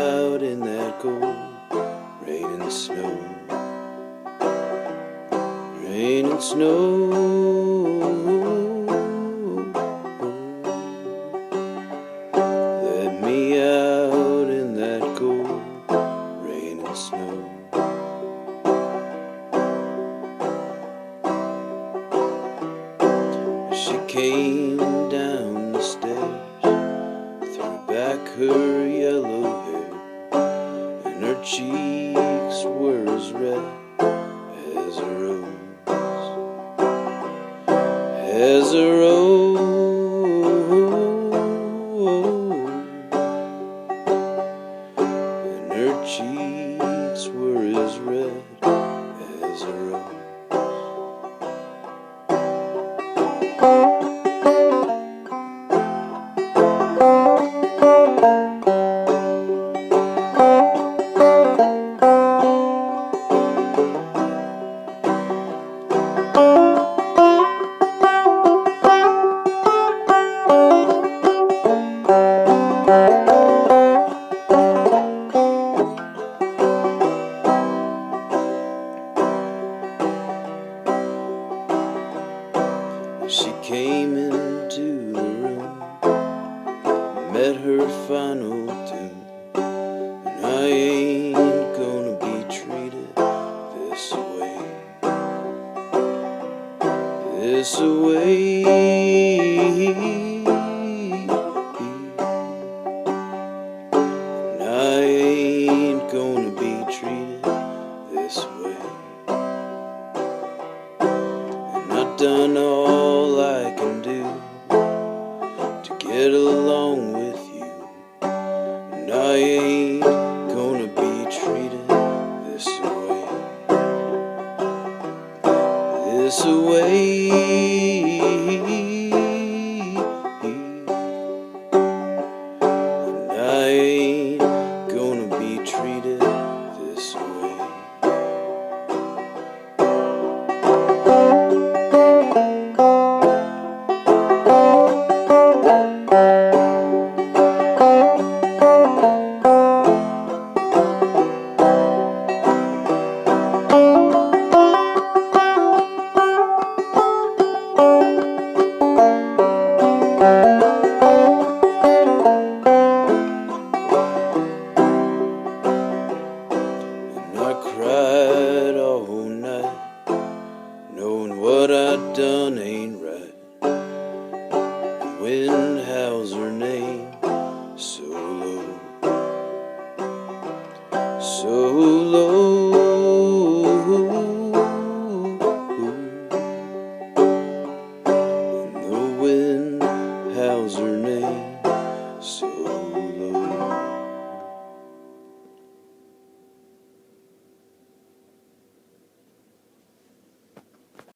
out in that cold rain and snow. Rain and snow. Let me out in that cold rain and snow. She came down the stairs, threw back her yellow hair, and her cheeks were as red as a rose, as a rose. And her cheeks were as red as a rose. She came into the room, met her final tune, and I ain't gonna be treated this way, this way. And I ain't gonna be treated this way. And I've done all I can do to get along with you, and I ain't gonna be treated this way, this way. And I ain't gonna be treated this way. I cried all night, knowing what I'd done ain't right. The wind howls her name so low, so low. And the wind howls her